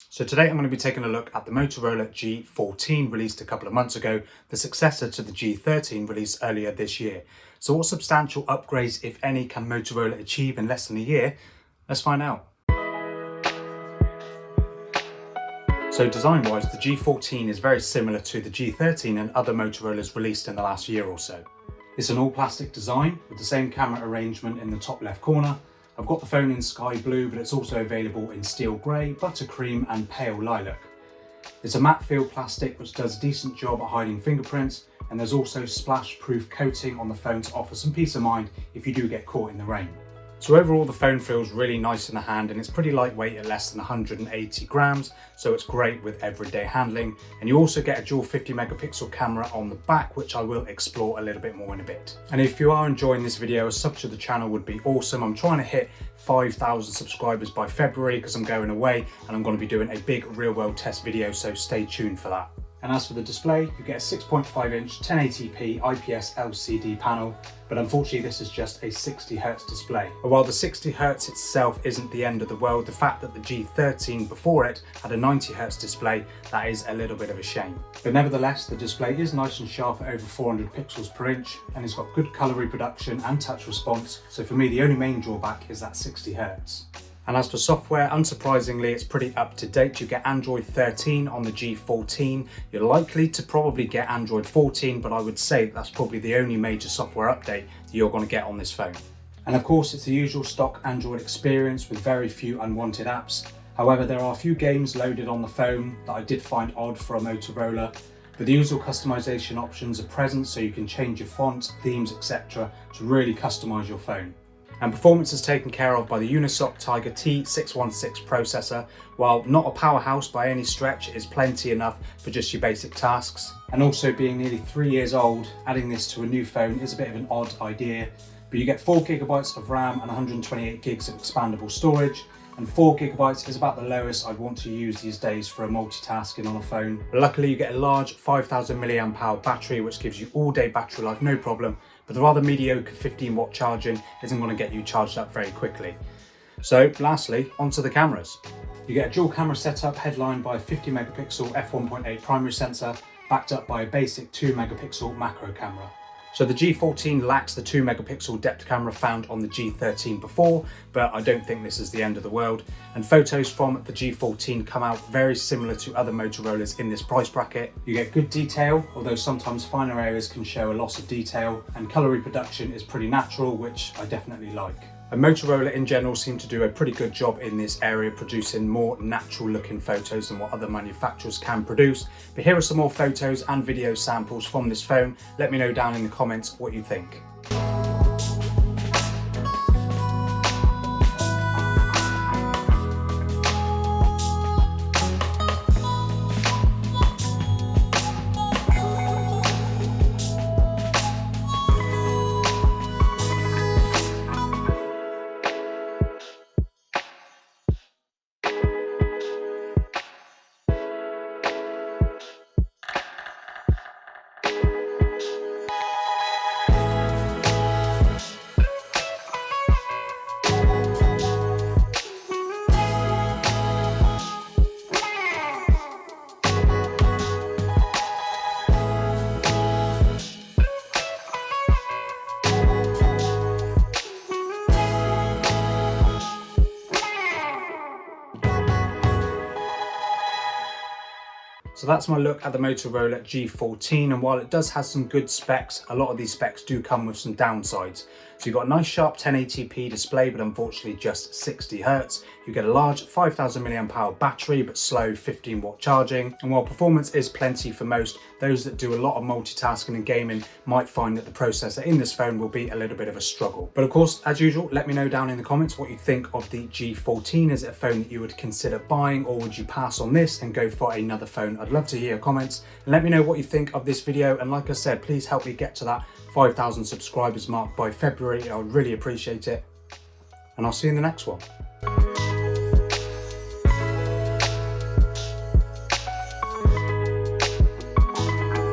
So today I'm going to be taking a look at the Motorola G14 released a couple of months ago, the successor to the G13 released earlier this year. So what substantial upgrades, if any, can Motorola achieve in less than a year? Let's find out. So design-wise, the G14 is very similar to the G13 and other Motorola's released in the last year or so. It's an all-plastic design with the same camera arrangement in the top left corner. I've got the phone in sky blue, but it's also available in steel grey, buttercream and pale lilac. It's a matte feel plastic which does a decent job at hiding fingerprints, and there's also splash-proof coating on the phone to offer some peace of mind if you do get caught in the rain. So overall the phone feels really nice in the hand, and it's pretty lightweight at less than 180 grams, so it's great with everyday handling. And you also get a dual 50 megapixel camera on the back, which I will explore a little bit more in a bit. And if you are enjoying this video, a sub to the channel would be awesome. I'm trying to hit 5,000 subscribers by February because I'm going away and I'm going to be doing a big real world test video, so stay tuned for that. And as for the display, you get a 6.5 inch 1080p IPS LCD panel, but unfortunately this is just a 60Hz display. But while the 60Hz itself isn't the end of the world, the fact that the G13 before it had a 90Hz display, that is a little bit of a shame. But nevertheless, the display is nice and sharp at over 400 pixels per inch, and it's got good colour reproduction and touch response, so for me the only main drawback is that 60Hz. And as for software, unsurprisingly, it's pretty up to date. You get Android 13 on the G14. You're likely to probably get Android 14, but I would say that's probably the only major software update that you're going to get on this phone. And of course, it's the usual stock Android experience with very few unwanted apps. However, there are a few games loaded on the phone that I did find odd for a Motorola. But the usual customization options are present, so you can change your fonts, themes, etc. to really customize your phone. And performance is taken care of by the Unisoc Tiger T616 processor. While not a powerhouse by any stretch, it is plenty enough for just your basic tasks. And also being nearly 3 years old, adding this to a new phone is a bit of an odd idea. But you get 4 GB of RAM and 128 gigs of expandable storage. And 4 GB is about the lowest I'd want to use these days for a multitasking on a phone. But luckily you get a large 5000 mAh battery which gives you all day battery life, no problem, but the rather mediocre 15-watt charging isn't going to get you charged up very quickly. So lastly, onto the cameras. You get a dual camera setup headlined by a 50 megapixel f1.8 primary sensor backed up by a basic 2 megapixel macro camera. So the G14 lacks the 2 megapixel depth camera found on the G13 before, but I don't think this is the end of the world. And photos from the G14 come out very similar to other Motorola's in this price bracket. You get good detail, although sometimes finer areas can show a loss of detail, and colour reproduction is pretty natural, which I definitely like. And Motorola in general seem to do a pretty good job in this area, producing more natural looking photos than what other manufacturers can produce. But here are some more photos and video samples from this phone. Let me know down in the comments what you think. So that's my look at the Motorola G14, and while it does have some good specs, a lot of these specs do come with some downsides. So you've got a nice sharp 1080p display, but unfortunately just 60Hz. You get a large 5000 mAh battery, but slow 15-watt charging. And while performance is plenty for most, those that do a lot of multitasking and gaming might find that the processor in this phone will be a little bit of a struggle. But of course, as usual, let me know down in the comments what you think of the G14. Is it a phone that you would consider buying, or would you pass on this and go for another phone? I'd love to hear your comments, and let me know what you think of this video. And like I said, please help me get to that 5,000 subscribers mark by February. I would really appreciate it. And I'll see you in the next one.